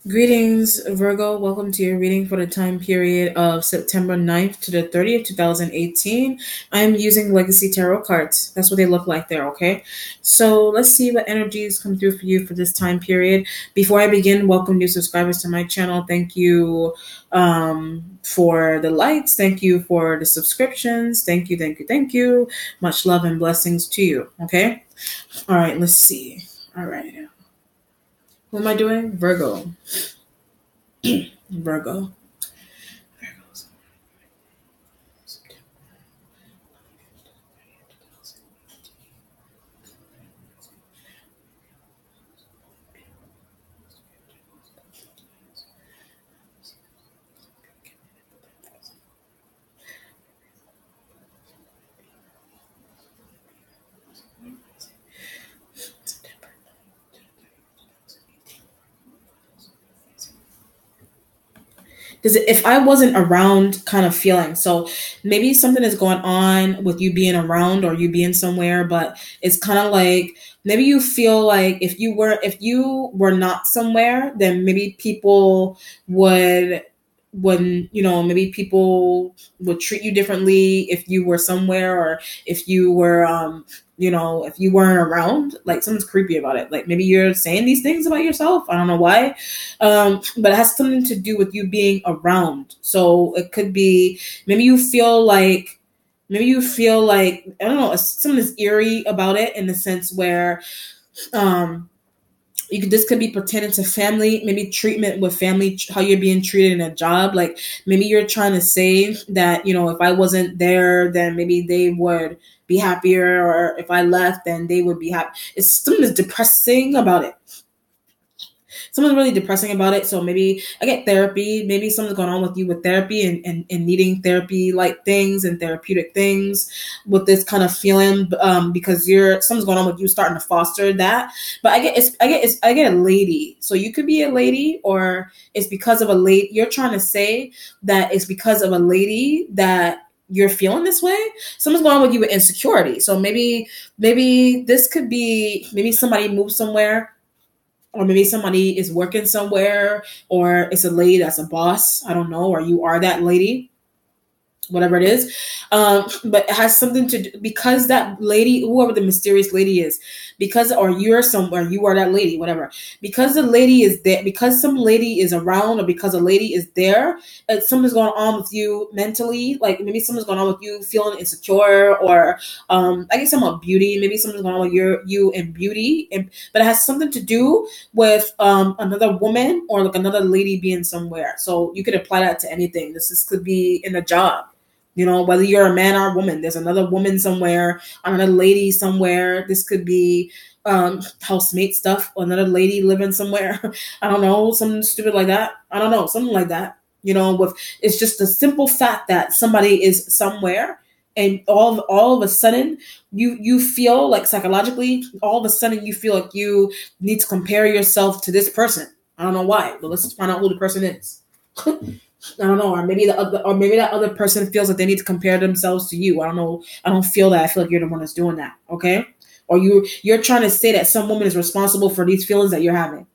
Greetings, Virgo. Welcome to your reading for the time period of September 9th to the 30th, 2018. I'm using Legacy Tarot cards. That's what they look like there, okay? So let's see what energies come through for you for this time period. Before I begin, welcome new subscribers to my channel. Thank you for the likes. Thank you for the subscriptions. Thank you, thank you, thank you. Much love and blessings to you, okay? All right, let's see. All right. Who am I doing? Virgo. Virgo. Because if I wasn't around kind of feeling, so maybe something is going on with you being around or you being somewhere, but it's kind of like maybe you feel like if you were not somewhere, then maybe people would when maybe people would treat you differently if you were somewhere, or if you were if you weren't around. Like, something's creepy about it. Like, maybe you're saying these things about yourself. I don't know why. But it has something to do with you being around. So it could be maybe you feel like I don't know, something is eerie about it, in the sense where um this could be pertaining to family, maybe treatment with family, how you're being treated in a job. Like, maybe you're trying to say that, if I wasn't there, then maybe they would be happier, or if I left, then they would be happy. It's something that's depressing about it. Something really depressing about it. So maybe I get therapy. Maybe something's going on with you with therapy, and needing therapy like things and therapeutic things with this kind of feeling, because something's going on with you starting to foster that. But I get a lady. So you could be a lady, or it's because of a lady. You're trying to say that it's because of a lady that you're feeling this way. Something's going on with you with insecurity. So maybe this could be, maybe somebody moved somewhere, or maybe somebody is working somewhere, or it's a lady that's a boss. I don't know, or you are that lady, whatever it is. But it has something to do, because that lady, whoever the mysterious lady is, or you're somewhere, you are that lady, whatever. Because the lady is there, because some lady is around, or because a lady is there, something's going on with you mentally. Like, maybe something's going on with you feeling insecure, or I guess some about beauty. Maybe something's going on with you and beauty, but it has something to do with another woman, or like another lady being somewhere. So you could apply that to anything. This could be in a job. Whether you're a man or a woman, there's another woman somewhere, another lady somewhere. This could be housemate stuff, or another lady living somewhere. I don't know, something stupid like that. I don't know, something like that. It's just the simple fact that somebody is somewhere, and all of a sudden you feel like, psychologically, all of a sudden you feel like you need to compare yourself to this person. I don't know why, but let's find out who the person is. I don't know, or maybe that other person feels like they need to compare themselves to you. I don't know. I don't feel that. I feel like you're the one that's doing that. Okay, or you're trying to say that some woman is responsible for these feelings that you're having.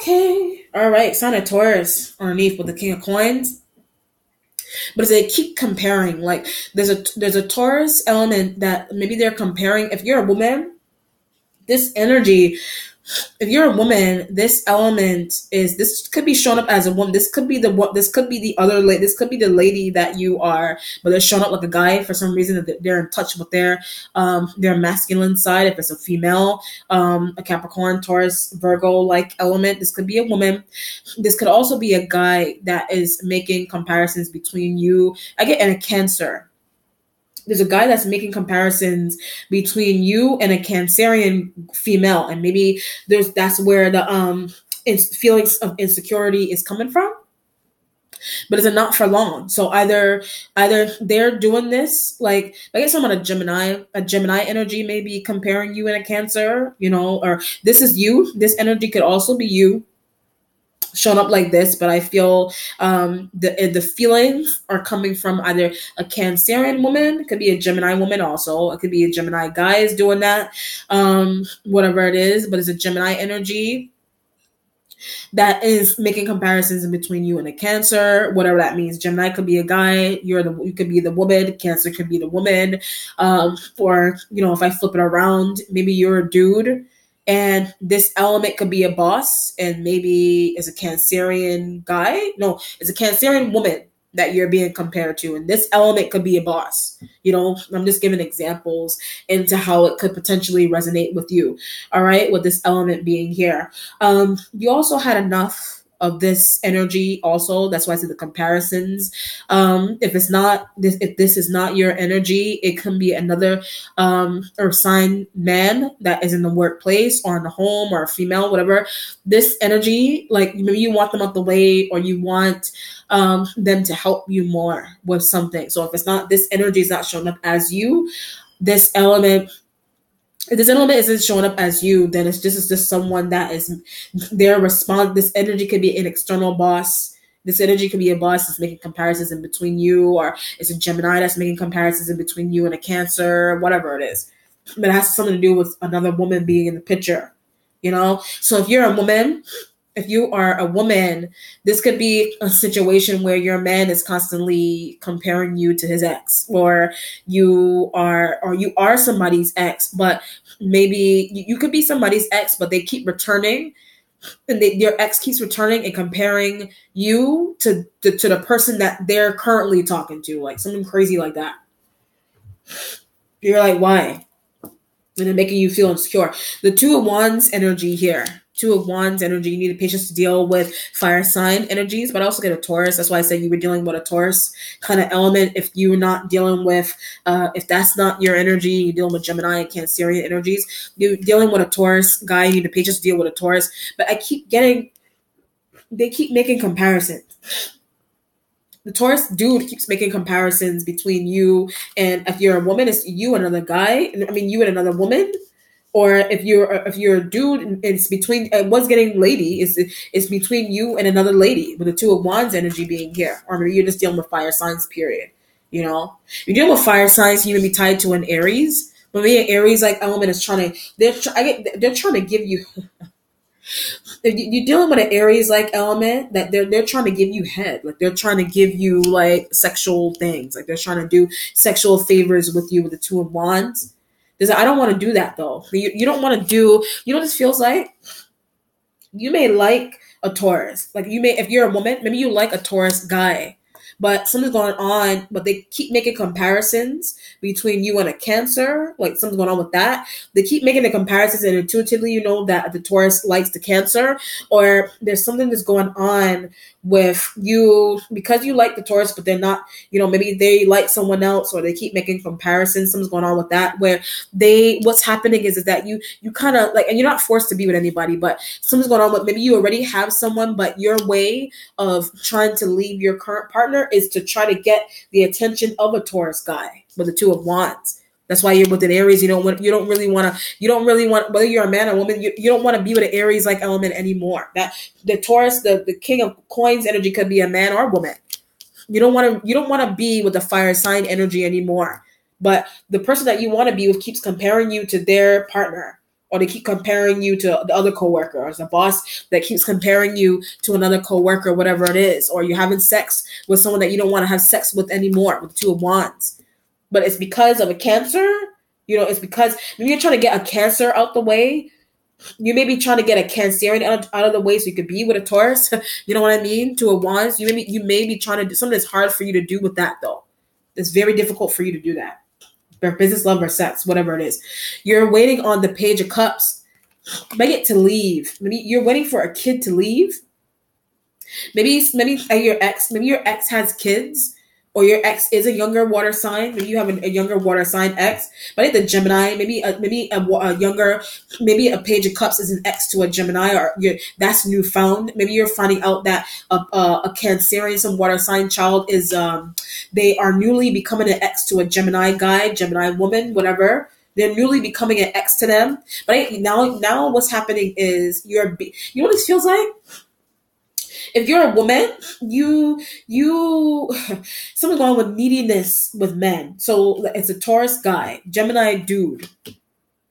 Okay, all right. Sign of Taurus underneath with the King of Coins. But as they keep comparing, like, there's a Taurus element that maybe they're comparing. If you're a woman, this energy, if you're a woman, this could be shown up as a woman. This could be the other lady. This could be the lady that you are, but they're showing up like a guy for some reason. That they're in touch with their masculine side. If it's a female, a Capricorn, Taurus, Virgo like element, this could be a woman. This could also be a guy that is making comparisons between you. And a Cancer. There's a guy that's making comparisons between you and a Cancerian female, and maybe that's where the feelings of insecurity is coming from. But it's not for long. So either they're doing this, like, I guess I'm on a Gemini energy, maybe comparing you and a Cancer, or this is you. This energy could also be you. shown up like this, but I feel the feelings are coming from either a Cancerian woman, it could be a Gemini woman also, it could be a Gemini guy is doing that, whatever it is, but it's a Gemini energy that is making comparisons in between you and a Cancer, whatever that means. Gemini could be a guy, you could be the woman, Cancer could be the woman, or if I flip it around, maybe you're a dude, and this element could be a boss, and maybe it's a Cancerian guy. No, it's a Cancerian woman that you're being compared to, and this element could be a boss. I'm just giving examples into how it could potentially resonate with you. All right, with this element being here. You also had enough of this energy also. That's why I said the comparisons. If this is not your energy, it can be another earth sign man that is in the workplace or in the home, or a female, whatever. This energy, like maybe you want them out the way, or you want them to help you more with something. So if it's not, this energy is not showing up as you, this element if this element isn't showing up as you, then it's just someone that is their response. This energy could be an external boss. This energy could be a boss that's making comparisons in between you, or it's a Gemini that's making comparisons in between you and a Cancer, whatever it is. But it has something to do with another woman being in the picture, So if you're a woman, if you are a woman, this could be a situation where your man is constantly comparing you to his ex, or you are somebody's ex, but maybe you could be somebody's ex, but they keep returning, and your ex keeps returning and comparing you to the person that they're currently talking to, like something crazy like that. You're like, why? And then making you feel insecure. The Two of Wands energy here. Two of Wands energy. You need the patience to deal with fire sign energies, but I also get a Taurus. That's why I said you were dealing with a Taurus kind of element. If you're not dealing with, if that's not your energy, you're dealing with Gemini and Cancerian energies. You're dealing with a Taurus guy. You need the patience to deal with a Taurus. But they keep making comparisons. The Taurus dude keeps making comparisons between you, and if you're a woman, it's you and another guy. I mean, you and another woman. Or if you're a dude, it's between one's getting lady. It's between you and another lady, with the Two of Wands energy being here. Or maybe you're just dealing with fire signs. Period. You're dealing with fire signs. You may be tied to an Aries, but maybe an Aries like element is they're trying to give you. If you're dealing with an Aries like element, that they're trying to give you head, like they're trying to give you like sexual things, like they're trying to do sexual favors with you with the Two of Wands. I don't want to do that though. You don't want to do. What this feels like? You may like a Taurus, like if you're a woman, maybe you like a Taurus guy, but something's going on, but they keep making comparisons between you and a Cancer, like something's going on with that. They keep making the comparisons, and intuitively you know that the Taurus likes the Cancer, or there's something that's going on with you because you like the Taurus, but they're not, maybe they like someone else, or they keep making comparisons. Something's going on with that, where what's happening is that you kind of like, and you're not forced to be with anybody, but something's going on with, maybe you already have someone, but your way of trying to leave your current partner is to try to get the attention of a Taurus guy with the Two of Wands. That's why you're with an Aries. You don't really want, whether you're a man or woman, you don't want to be with an Aries like element anymore. That the Taurus, the King of Coins energy could be a man or a woman. You don't want to be with the fire sign energy anymore. But the person that you want to be with keeps comparing you to their partner, or they keep comparing you to the other coworker, or it's a boss that keeps comparing you to another coworker, whatever it is, or you're having sex with someone that you don't want to have sex with anymore with the Two of Wands. But it's because of a Cancer, it's because maybe you're trying to get a Cancer out the way. You may be trying to get a Cancerian out of the way so you could be with a Taurus. You know what I mean? Two of Wands. You may be trying to do something that's hard for you to do with that, though. It's very difficult for you to do that. Business, love, or sex, whatever it is. You're waiting on the Page of Cups. Maybe it to leave. Maybe you're waiting for a kid to leave. Maybe your ex has kids, or your ex is a younger water sign. Maybe you have a younger water sign ex. But I think the Gemini, maybe a younger, maybe a Page of Cups is an ex to a Gemini, or that's newfound. Maybe you're finding out that a Cancerian, some water sign child is they are newly becoming an ex to a Gemini guy, Gemini woman, whatever. They're newly becoming an ex to them. But now what's happening is you know what this feels like? If you're a woman, you something going on with neediness with men. So it's a Taurus guy, Gemini dude,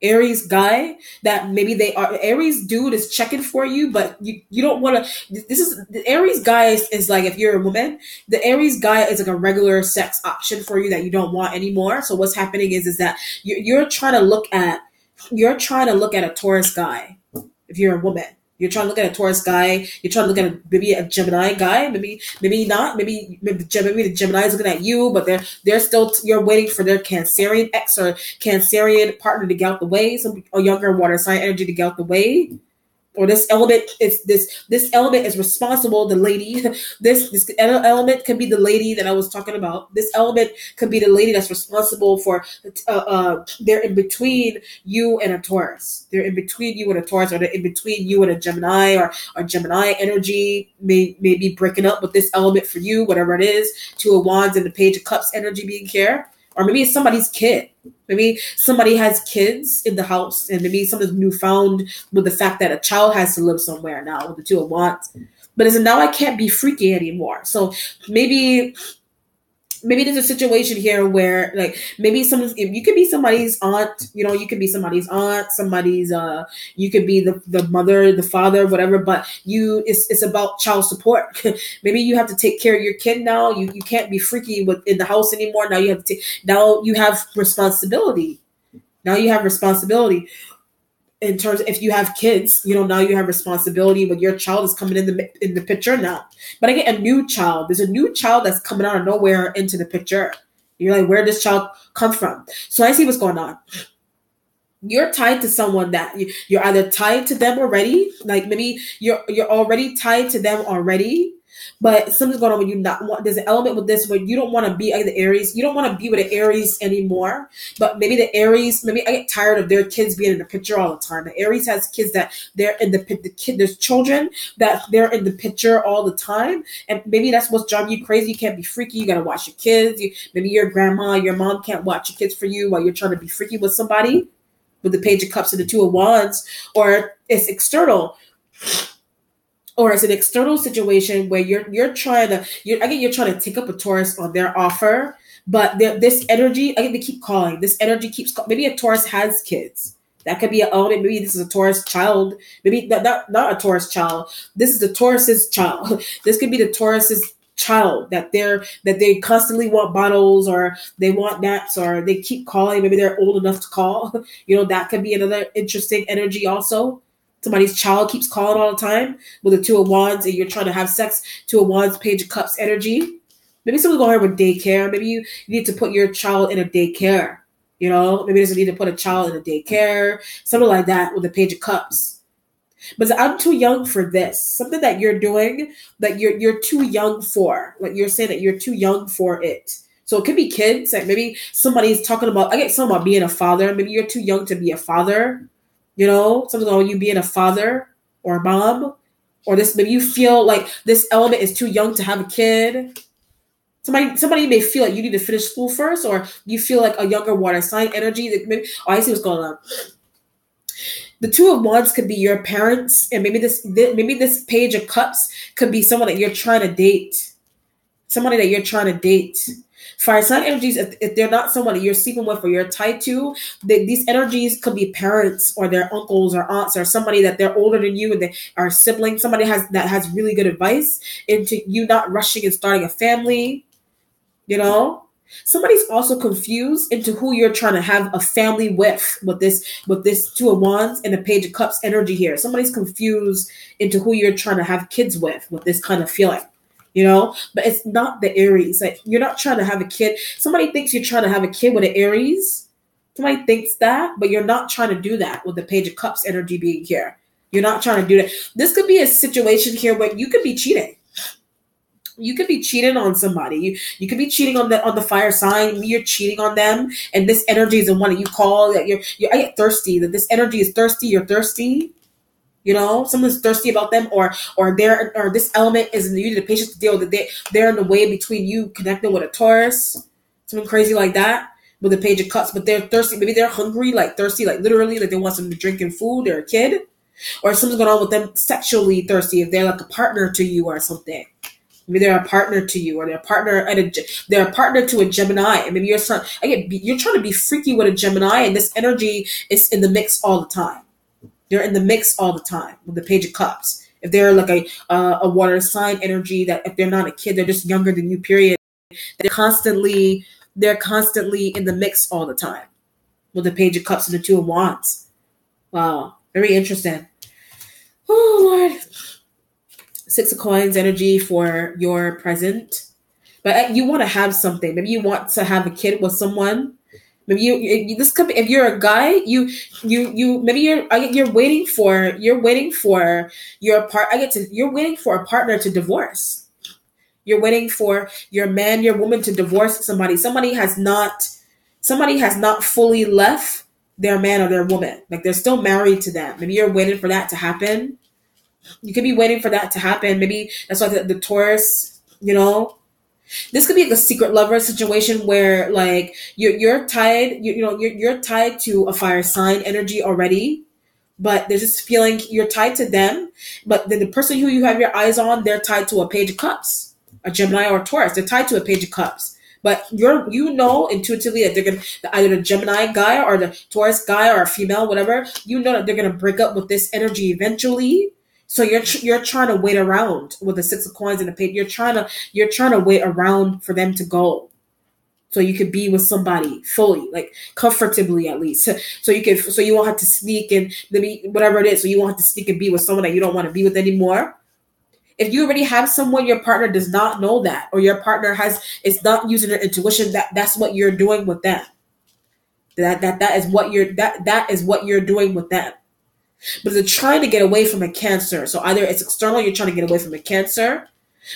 Aries guy that maybe they are Aries dude is checking for you, but you don't want to. This is the Aries guy is like, if you're a woman, the Aries guy is like a regular sex option for you that you don't want anymore. So what's happening is that you're trying to look at a Taurus guy. If you're a woman, you're trying to look at a Taurus guy. You're trying to look at maybe a Gemini guy. Maybe not. Maybe the Gemini is looking at you, but they're still you're waiting for their Cancerian ex or Cancerian partner to get out the way. Some a younger water sign energy to get out the way. Or this element is this element is responsible. The lady, this element could be the lady that I was talking about. This element could be the lady that's responsible for. They're in between you and a Taurus. They're in between you and a Taurus, or they're in between you and a Gemini, or Gemini energy may be breaking up with this element for you, whatever it is. Two of Wands and the Page of Cups energy being here, or maybe it's somebody's kid. Maybe somebody has kids in the house, and maybe something's newfound with the fact that a child has to live somewhere now with the Two of Wands. But it's now I can't be freaky anymore. So maybe there's a situation here where, like, maybe you could be somebody's aunt, you could be somebody's aunt, you could be the mother, the father, whatever, but it's about child support. Maybe you have to take care of your kid now. You can't be freaky in the house anymore. Now you have responsibility. Now you have responsibility. In terms of if you have kids, now you have responsibility, but your child is coming in the picture now. But I get a new child. There's a new child that's coming out of nowhere into the picture. You're like, where did this child come from? So I see what's going on. You're tied to someone that you're either tied to them already, like maybe you're already tied to them already, but something's going on when you not want. There's an element with this where you don't want to be like the Aries. You don't want to be with the Aries anymore. But maybe the Aries, maybe I get tired of their kids being in the picture all the time. The Aries has kids that they're in the kid. There's children that they're in the picture all the time, and maybe that's what's driving you crazy. You can't be freaky. You got to watch your kids. Maybe your grandma, your mom can't watch your kids for you while you're trying to be freaky with somebody. With the Page of Cups and the Two of Wands, or it's external. Or it's an external situation where you're trying to take up a Taurus on their offer, but this energy, I get to keep calling. This energy keeps calling. Maybe a Taurus has kids. That could be an element. Maybe this is a Taurus child. Maybe not a Taurus child. This is the Taurus's child. This could be the Taurus's child that they constantly want bottles, or they want naps, or they keep calling. Maybe they're old enough to call. That could be another interesting energy also. Somebody's child keeps calling all the time with the Two of Wands, and you're trying to have sex. Two of Wands, Page of Cups energy. Maybe someone's going here with daycare. Maybe you need to put your child in a daycare. Maybe there's a need to put a child in a daycare, something like that with the Page of Cups. But I'm too young for this. Something that you're doing that you're too young for. Like you're saying that you're too young for it. So it could be kids. Like maybe somebody's talking about. I get something about being a father. Maybe you're too young to be a father. Something about you being a father or a mom, or this. Maybe you feel like this element is too young to have a kid. Somebody may feel like you need to finish school first, or you feel like a younger water sign energy. That maybe, I see what's going on. The Two of Wands could be your parents, and maybe this Page of Cups could be someone that you're trying to date. Somebody that you're trying to date. Fire sign energies, if they're not someone that you're sleeping with or you're tied to, these energies could be parents or their uncles or aunts or somebody that they're older than you and they are siblings. Somebody that has really good advice into you not rushing and starting a family. Somebody's also confused into who you're trying to have a family with this Two of Wands and the Page of Cups energy here. Somebody's confused into who you're trying to have kids with this kind of feeling. But it's not the Aries. Like you're not trying to have a kid. Somebody thinks you're trying to have a kid with an Aries. Somebody thinks that, but you're not trying to do that with the Page of Cups energy being here. You're not trying to do that. This could be a situation here where you could be cheating. You could be cheating on somebody. You could be cheating on the fire sign. You're cheating on them, and this energy is the one that you call that I get thirsty. That this energy is thirsty. You're thirsty. Someone's thirsty about them, or this element is you need the patience to deal with it. They're in the way between you connecting with a Taurus, something crazy like that with the Page of Cups. But they're thirsty. Maybe they're hungry, like thirsty, like literally, like they want something to drink and food. They're a kid. or something's going on with them sexually thirsty, if they're like a partner to you or something. Maybe they're a partner to you, or they're a partner to a Gemini, and maybe you're trying to be freaky with a Gemini, and this energy is in the mix all the time. They're in the mix all the time with the Page of Cups. If they're like a water sign energy, that if they're not a kid, they're just younger than you. Period. They're constantly in the mix all the time with the Page of Cups and the Two of Wands. Wow, very interesting. Oh Lord. Six of Coins energy for your present, but you want to have something. Maybe you want to have a kid with someone. Maybe this could be, if you're a guy, you're waiting for your you're waiting for a partner to divorce. You're waiting for your man, your woman to divorce somebody. Somebody has not fully left their man or their woman. Like they're still married to them. Maybe you're waiting for that to happen. You could be waiting for that to happen. Maybe that's why the Taurus, this could be like a secret lover situation where like you're tied, you're tied to a fire sign energy already, but there's this feeling you're tied to them, but then the person who you have your eyes on, they're tied to a Page of Cups, a Gemini or a Taurus. They're tied to a Page of Cups, but intuitively that they're gonna, either the Gemini guy or the Taurus guy or a female, whatever, that they're gonna break up with this energy eventually. So you're trying to wait around with the Six of Coins and the Page. You're trying to wait around for them to go, so you could be with somebody fully, like comfortably at least. So you won't have to sneak and maybe whatever it is. So you won't have to sneak and be with someone that you don't want to be with anymore. If you already have someone, your partner does not know that, or your partner is not using their intuition. That's what you're doing with them. That is what you're doing with them. But they're trying to get away from a Cancer. So either it's external, you're trying to get away from a Cancer.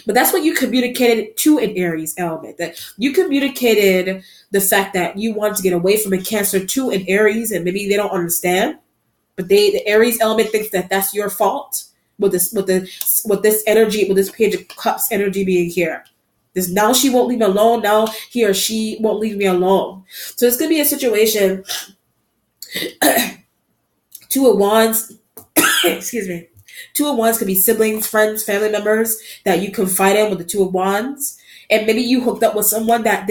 But that's what you communicated to an Aries element. That you communicated the fact that you want to get away from a Cancer to an Aries, and maybe they don't understand. But the Aries element thinks that that's your fault with this energy, with this Page of Cups energy being here. This, now she won't leave me alone. Now he or she won't leave me alone. So it's gonna be a situation. Two of Wands, excuse me. Two of Wands could be siblings, friends, family members that you confide in with the Two of Wands. And maybe you hooked up with someone that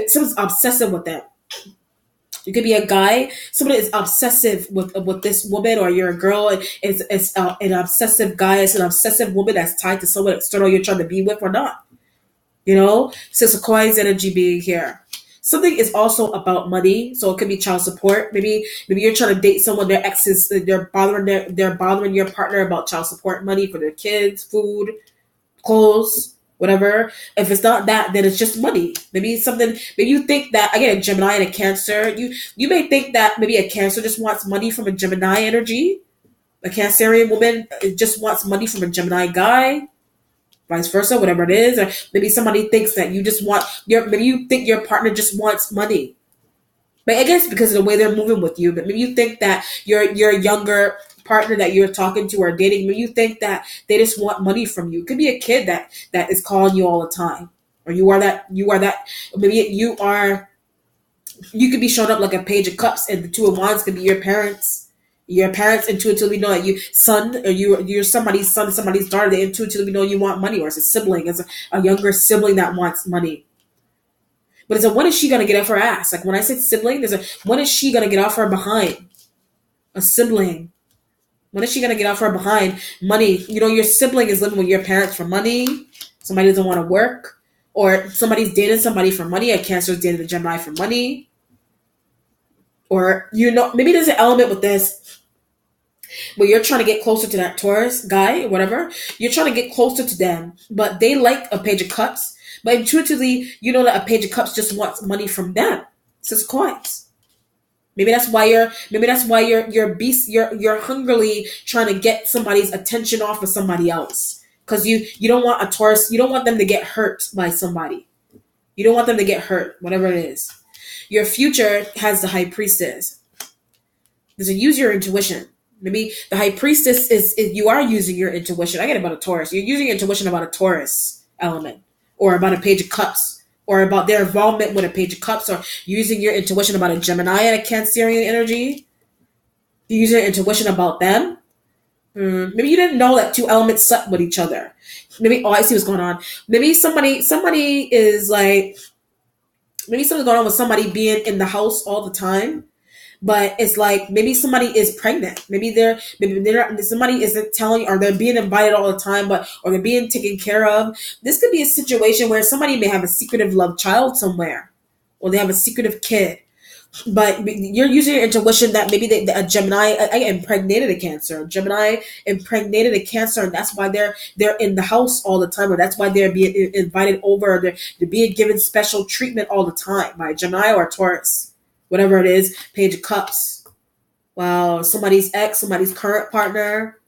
someone's obsessive with them. You could be a guy, somebody is obsessive with this woman, or you're a girl, and it's an obsessive guy, it's an obsessive woman that's tied to someone external you're trying to be with or not. Six of Coins energy being here. Something is also about money, so it could be child support. Maybe you're trying to date someone, their exes, they're bothering your partner about child support money for their kids, food, clothes, whatever. If it's not that, then it's just money. Maybe you think that, again, a Gemini and a Cancer, you may think that maybe a Cancer just wants money from a Gemini energy. A Cancerian woman just wants money from a Gemini guy. Vice versa, whatever it is. Or maybe somebody thinks that maybe you think your partner just wants money. But I guess because of the way they're moving with you, but maybe you think that your younger partner that you're talking to or dating, maybe you think that they just want money from you. It could be a kid that is calling you all the time. Or you are that, maybe you could be showing up like a Page of Cups, and the Two of Wands could be your parents. Your parents intuitively know that you're somebody's son, somebody's daughter. They intuitively know you want money, or it's a sibling, it's a younger sibling that wants money. But it's when is she gonna get off her ass? Like when I said sibling, when is she gonna get off her behind? A sibling. When is she gonna get off her behind? Money. Your sibling is living with your parents for money. Somebody doesn't want to work, or somebody's dating somebody for money. A Cancer is dating a Gemini for money, or maybe there's an element with this. Where you're trying to get closer to that Taurus guy or whatever, you're trying to get closer to them, but they like a Page of Cups. But intuitively, you know that a Page of Cups just wants money from them. Six of Coins. Maybe that's why you're hungrily trying to get somebody's attention off of somebody else, because you don't want a Taurus. You don't want them to get hurt by somebody. You don't want them to get hurt, whatever it is. Your future has the High Priestess. So use your intuition. Maybe the High Priestess is you are using your intuition. I get about a Taurus. You're using your intuition about a Taurus element, or about a Page of Cups, or about their involvement with a Page of Cups, or using your intuition about a Gemini and a Cancerian energy. You use your intuition about them. Maybe you didn't know that two elements slept with each other. Maybe, oh, I see what's going on. Maybe somebody is like, maybe something's going on with somebody being in the house all the time. But it's like maybe somebody is pregnant. Somebody isn't telling, or they're being invited all the time, or they're being taken care of. This could be a situation where somebody may have a secretive love child somewhere, or they have a secretive kid. But you're using your intuition that maybe a Gemini impregnated a Cancer. Gemini impregnated a Cancer, and that's why they're in the house all the time, or that's why they're being invited over. Or they're being given special treatment all the time by Gemini or Taurus, whatever it is. Page of Cups. Wow, somebody's ex, somebody's current partner.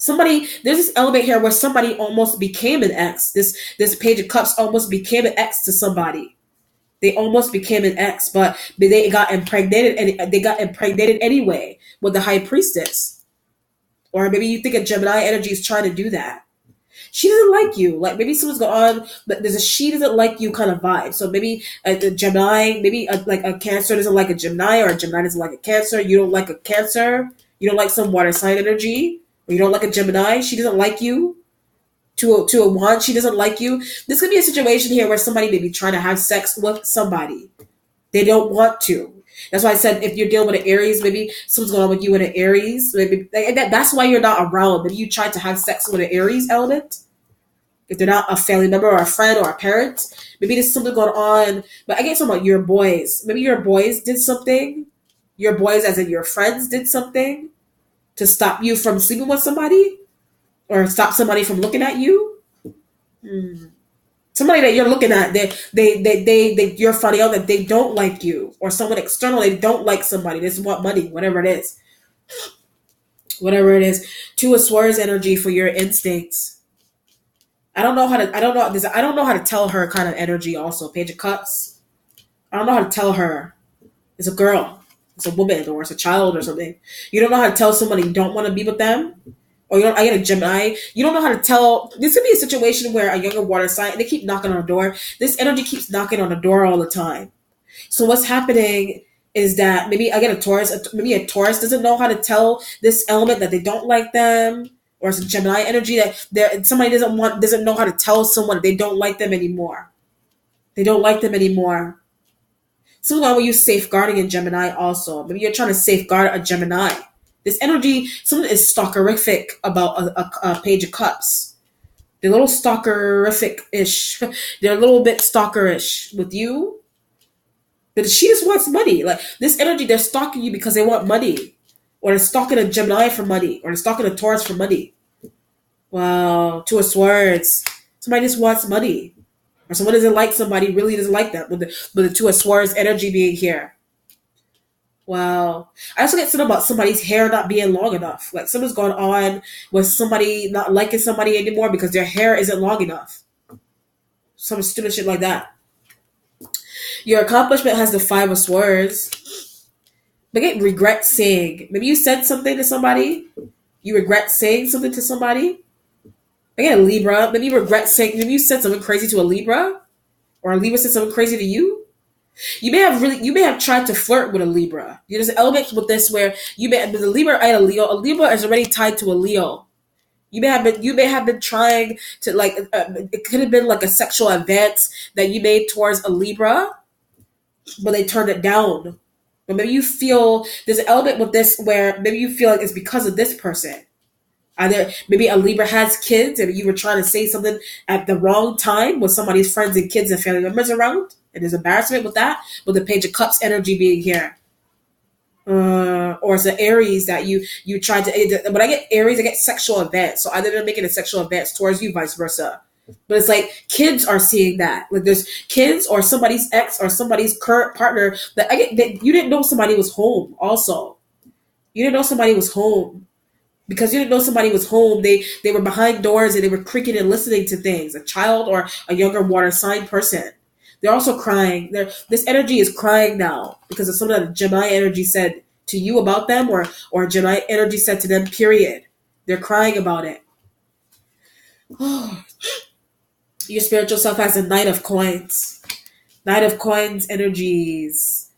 There's this element here where somebody almost became an ex. This Page of Cups almost became an ex to somebody. They almost became an ex, but they got impregnated, and they got impregnated anyway with the High Priestess. Or maybe you think a Gemini energy is trying to do that. She doesn't like you. Like maybe someone's going on, but there's a she doesn't like you kind of vibe. So maybe a Gemini, like a Cancer doesn't like a Gemini, or a Gemini doesn't like a Cancer. You don't like a Cancer. You don't like some water sign energy, or you don't like a Gemini. She doesn't like you. To a wand, she doesn't like you. This could be a situation here where somebody may be trying to have sex with somebody. They don't want to. That's why I said if you're dealing with an Aries, maybe something's going on with you in an Aries. Maybe that's why you're not around. Maybe you tried to have sex with an Aries element. If they're not a family member or a friend or a parent, maybe there's something going on. But I get something about your boys. Maybe your boys did something. Your boys, as in your friends, did something to stop you from sleeping with somebody. Or stop somebody from looking at you. Somebody that you're looking at, you're finding out that they don't like you, or someone external, they don't like somebody. They just want money, whatever it is. Whatever it is. Two of Swords energy for your instincts. I don't know how to tell her kind of energy. Also, Page of Cups. I don't know how to tell her. It's a girl. It's a woman, or it's a child, or something. You don't know how to tell somebody you don't want to be with them. Or I get a Gemini. You don't know how to tell. This could be a situation where a younger water sign, they keep knocking on the door. This energy keeps knocking on the door all the time. So what's happening is that maybe I get a Taurus. Maybe a Taurus doesn't know how to tell this element that they don't like them, or it's a Gemini energy that somebody doesn't know how to tell someone that they don't like them anymore. They don't like them anymore. Something where you safeguarding in Gemini also. Maybe you're trying to safeguard a Gemini. This energy, something is stalkerific about a Page of Cups. They're a little stalkerific-ish. They're a little bit stalkerish with you. But she just wants money. Like this energy, they're stalking you because they want money. Or they're stalking a Gemini for money. Or they're stalking a Taurus for money. Wow. Two of Swords. Somebody just wants money. Or someone doesn't like somebody, really doesn't like them. With the Two of Swords energy being here. Wow. I also get something about somebody's hair not being long enough. Like something's going on with somebody not liking somebody anymore because their hair isn't long enough. Some stupid shit like that. Your accomplishment has the Five of Swords. But get regret saying. Maybe you said something to somebody. You regret saying something to somebody. I get a Libra. Maybe you regret saying. Maybe you said something crazy to a Libra. Or a Libra said something crazy to you. You may have tried to flirt with a Libra. There's an element with this where with a Libra and a Leo. A Libra is already tied to a Leo. You may have been trying to it could have been like a sexual advance that you made towards a Libra, but they turned it down. But maybe you feel there's an element with this where maybe you feel like it's because of this person. Either maybe a Libra has kids and you were trying to say something at the wrong time with somebody's friends and kids and family members around. And there's embarrassment with that, with the Page of Cups energy being here. Or it's an Aries that you tried to, when I get Aries, I get sexual advance. So either they're making a sexual advance towards you, vice versa. But it's like kids are seeing that. Like there's kids or somebody's ex or somebody's current partner that you didn't know somebody was home also. You didn't know somebody was home. Because you didn't know somebody was home, they were behind doors and they were creaking and listening to things. A child or a younger water sign person. They're also crying. This energy is crying now because of something that Gemini energy said to you about them or Gemini energy said to them, period. They're crying about it. Your spiritual self has a Knight of Coins. Knight of Coins energies.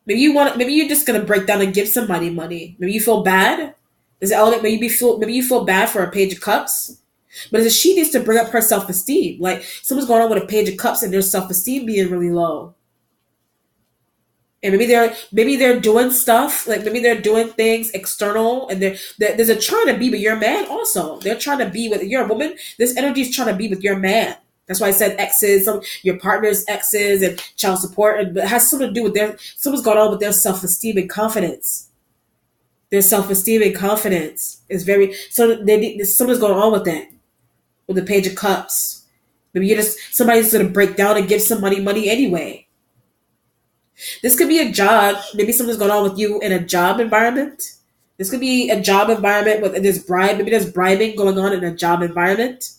Maybe you're just going to break down and give somebody money. Maybe you feel bad. There's an element maybe you feel bad for a Page of Cups, but it's she needs to bring up her self esteem. Like someone's going on with a Page of Cups and their self esteem being really low. And maybe they're doing stuff like maybe they're doing things external, and there's a trying to be with your man. Also, they're trying to be with you're a woman. This energy is trying to be with your man. That's why I said exes, your partner's exes, and child support, and it has something to do with someone's going on with their self esteem and confidence. Their self esteem and confidence is very something's going on with that with the Page of Cups. Maybe somebody's gonna break down and give somebody money anyway. This could be a job. Maybe something's going on with you in a job environment. This could be a job environment with this bribe. Maybe there's bribing going on in a job environment.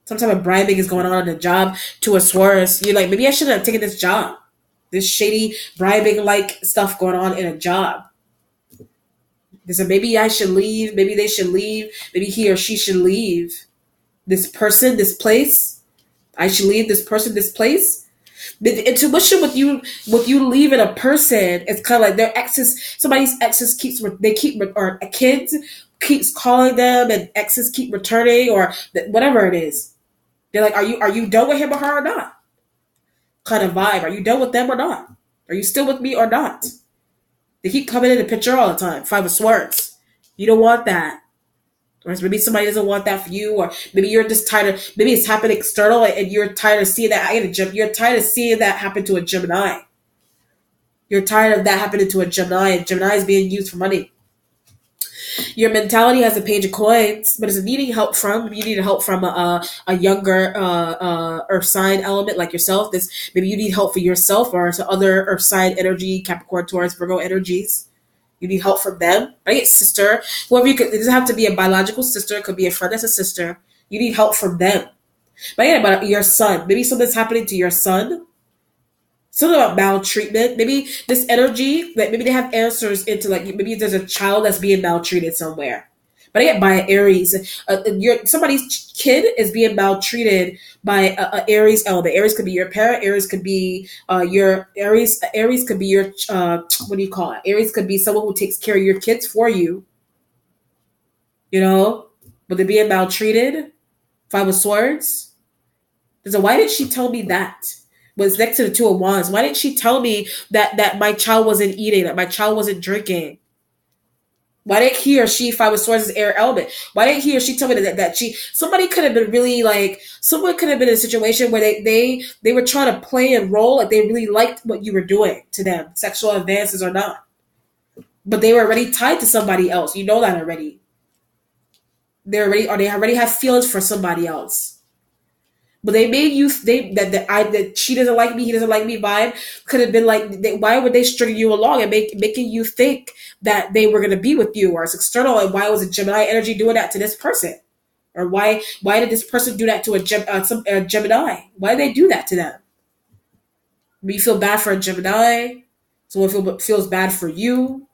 Some type of bribing is going on in a job to a source. You're like, maybe I shouldn't have taken this job. This shady bribing like stuff going on in a job. So maybe I should leave. Maybe they should leave. Maybe he or she should leave. This person, this place. I should leave this person, this place. The intuition with you leaving a person, it's kind of like their exes. Somebody's exes or kids keeps calling them, and exes keep returning, or whatever it is. They're like, are you done with him or her or not? Kind of vibe. Are you done with them or not? Are you still with me or not? They keep coming in the picture all the time. 5 of Swords. You don't want that. Or maybe somebody doesn't want that for you, or maybe you're just tired of, maybe it's happened external and you're tired of seeing that. You're tired of seeing that happen to a Gemini. You're tired of that happening to a Gemini, and Gemini is being used for money. Your mentality has a Page of Coins, but is needing help from, you need help from a younger earth sign element like yourself. Maybe you need help for yourself or some other earth sign energy, Capricorn, Taurus, Virgo energies. You need help from them, right? Sister, whoever it doesn't have to be a biological sister. It could be a friend that's a sister. You need help from them. But yeah, about your son. Maybe something's happening to your son. Something about maltreatment. Maybe this energy, like maybe they have answers into like maybe there's a child that's being maltreated somewhere. But I get by Aries. Somebody's kid is being maltreated by a Aries element. Aries could be your parent. Aries could be your Aries. Aries could be your what do you call it? Aries could be someone who takes care of your kids for you. You know, but they're being maltreated. 5 of Swords. So why did she tell me that? Was next to the 2 of Wands. Why didn't she tell me that my child wasn't eating, that my child wasn't drinking? Why didn't he or she, 5 of Swords is air element? Why didn't he or she tell me somebody could have been really like, someone could have been in a situation where they were trying to play a role, like they really liked what you were doing to them, sexual advances or not. But they were already tied to somebody else. You know that already. They already have feelings for somebody else. But they made you that she doesn't like me, he doesn't like me vibe could have been like, why would they string you along and making you think that they were going to be with you, or it's external, and why was a Gemini energy doing that to this person, or why did this person do that to a Gemini? Why did they do that to them? Maybe you feel bad for a Gemini, someone feels bad for you.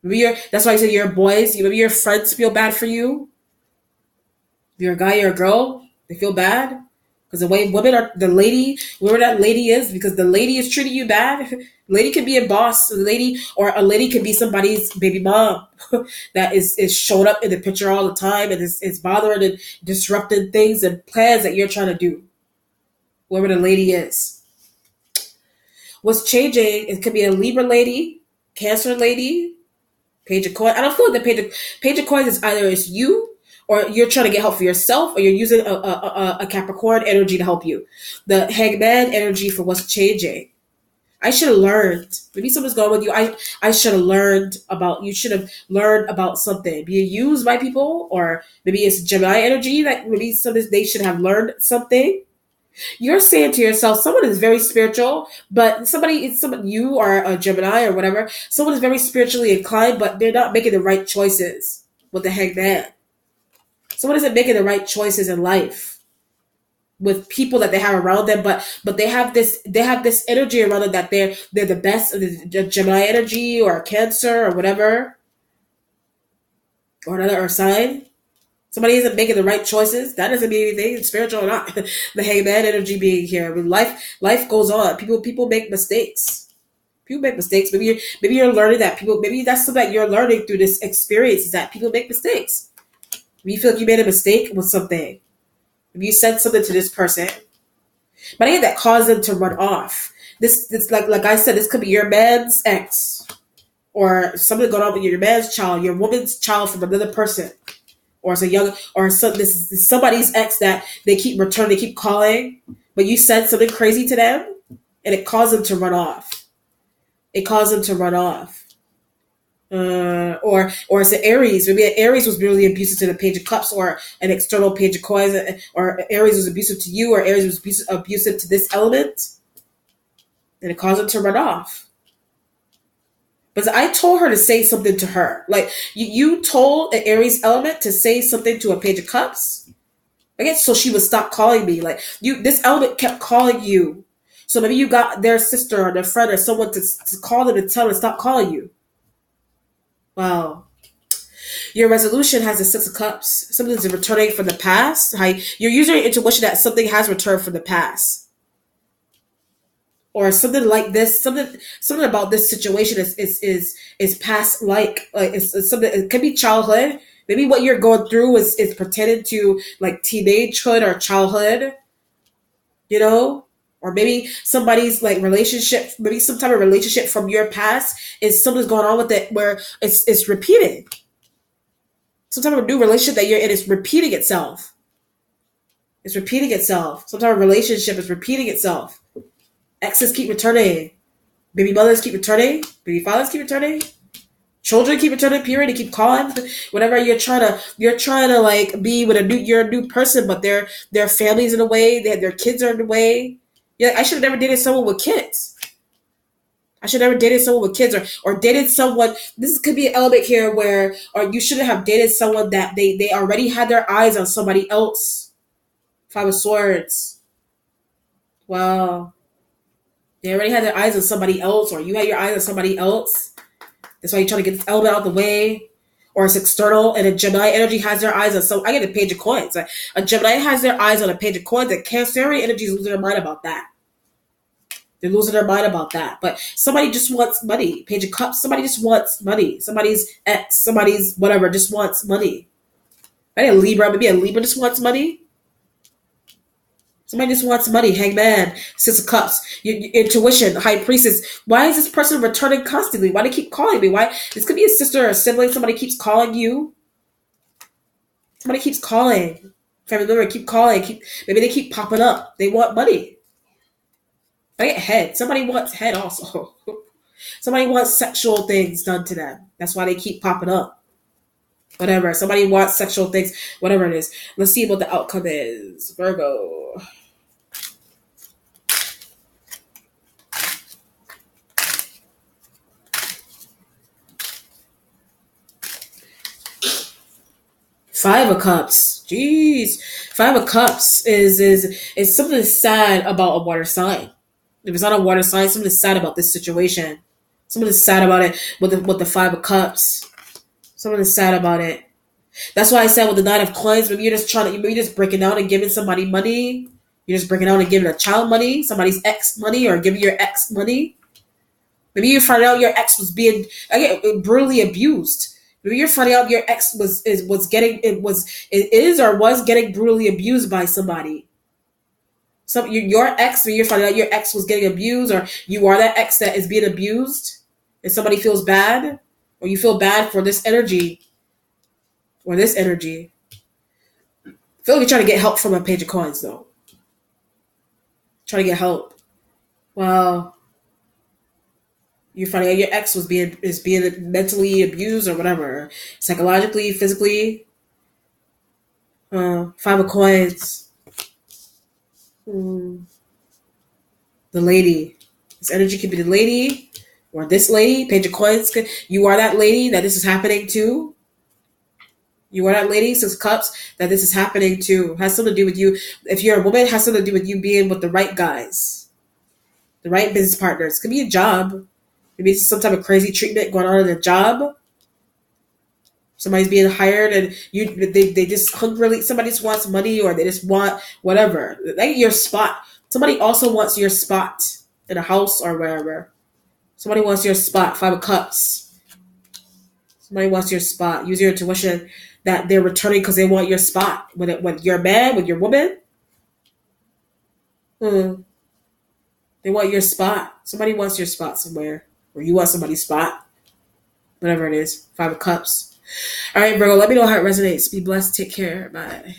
Maybe that's why I said your boys. Maybe your friends feel bad for you. If you're a guy or a girl, they feel bad. Because the way whoever that lady is, because the lady is treating you bad. Lady could be a boss, or a lady could be somebody's baby mom that is showing up in the picture all the time and is bothering and disrupting things and plans that you're trying to do. Whoever the lady is. What's changing, it could be a Libra lady, Cancer lady, Page of Coins. I don't feel like the Page of Coins is either it's you, or you're trying to get help for yourself, or you're using a Capricorn energy to help you. The Hangman energy for what's changing. I should have learned. Maybe someone's going with you. I should have learned about. You should have learned about something. Being used by people, or maybe it's Gemini energy that maybe they should have learned something. You're saying to yourself, someone is very spiritual, but you are a Gemini or whatever. Someone is very spiritually inclined, but they're not making the right choices with the Hangman. Someone isn't making the right choices in life with people that they have around them, but they have this energy around them that they're the best, the Gemini energy or Cancer or whatever, or another Earth sign. Somebody isn't making the right choices. That doesn't mean anything, spiritual or not. The Hangman energy being here. I mean, life goes on. People make mistakes. People make mistakes. Maybe you're learning that people. Maybe that's something that you're learning through this experience is that people make mistakes. Maybe you feel like you made a mistake with something. Maybe you said something to this person, but I get that caused them to run off. This like I said, this could be your man's ex or something going on with your man's child, your woman's child from another person, or it's a young or this is somebody's ex that they keep returning, they keep calling, but you said something crazy to them, and it caused them to run off. It caused them to run off. Or it's an Aries. Maybe an Aries was really abusive to the Page of Cups, or an external Page of Coins, or Aries was abusive to you, or Aries was abusive to this element, and it caused them to run off. But I told her to say something to her. Like you told an Aries element to say something to a Page of Cups. I guess so she would stop calling me. Like this element kept calling you. So maybe you got their sister or their friend or someone to call them and tell them to stop calling you. Wow. Your resolution has the Six of Cups. Something's returning from the past. You're using your intuition that something has returned from the past. Or something like this, something about this situation is past like it's something. It could be childhood. Maybe what you're going through is pertaining to like teenagehood or childhood, or maybe somebody's like relationship, maybe some type of relationship from your past is something's going on with it where it's repeated. Some type of new relationship that you're in is repeating itself. It's repeating itself. Some type of relationship is repeating itself. Exes keep returning. Baby mothers keep returning. Baby fathers keep returning. Children keep returning. Period. They keep calling. Whenever you're trying to like be with you're a new person, but their families in a way. Their kids are in the way. Yeah, I should have never dated someone with kids. I should have never dated someone with kids, or dated someone. This could be an element here where, or you shouldn't have dated someone that they already had their eyes on somebody else. Five of Swords. Wow. They already had their eyes on somebody else, or you had your eyes on somebody else. That's why you're trying to get this element out of the way. Or it's external, and a Gemini energy has their eyes on some. I get a Page of Coins. A Gemini has their eyes on a Page of Coins, and Cancerian energy is losing their mind about that. They're losing their mind about that. But somebody just wants money. Page of Cups, somebody just wants money. Somebody's ex, somebody's whatever, just wants money. Maybe a Libra just wants money. Somebody just wants money. Hangman, Six of Cups, your intuition, High Priestess. Why is this person returning constantly? Why do they keep calling me? Why? This could be a sister or a sibling. Somebody keeps calling you. Somebody keeps calling. Family member keep calling. Maybe they keep popping up. They want money. I get head. Somebody wants head also. Somebody wants sexual things done to them. That's why they keep popping up. Whatever. Somebody wants sexual things. Whatever it is. Let's see what the outcome is. Virgo. Five of Cups. Jeez. Five of Cups is something sad about a water sign. If it's not a water sign, something sad about this situation. Something sad about it with the Five of Cups. Something sad about it. That's why I said with the Nine of Coins, maybe you're just breaking down and giving somebody money. You're just breaking down and giving a child money, somebody's ex money, or giving your ex money. Maybe you find out your ex was being brutally abused. Maybe you're finding out your ex was getting brutally abused by somebody. So your ex, you're finding out your ex was getting abused, or you are that ex that is being abused, and somebody feels bad, or you feel bad for this energy, or this energy. I feel like you're trying to get help from a Page of Coins, though. Trying to get help. Wow. You're finding out your ex is being mentally abused or whatever, psychologically, physically. Five of Coins. The lady. This energy could be the lady or this lady. Page of Coins. You are that lady that this is happening to. You are that lady, Six of Cups, that this is happening to. Has something to do with you. If you're a woman, it has something to do with you being with the right guys. The right business partners. It could be a job. Maybe it's some type of crazy treatment going on in a job. Somebody's being hired and they just hungrily, somebody just wants money, or they just want whatever. Like your spot. Somebody also wants your spot in a house or wherever. Somebody wants your spot. 5 of Cups. Somebody wants your spot. Use your intuition that they're returning because they want your spot. With your man, with your woman. Hmm. They want your spot. Somebody wants your spot somewhere. Or you want somebody's spot. Whatever it is. 5 of Cups. All right, Virgo, let me know how it resonates. Be blessed. Take care. Bye.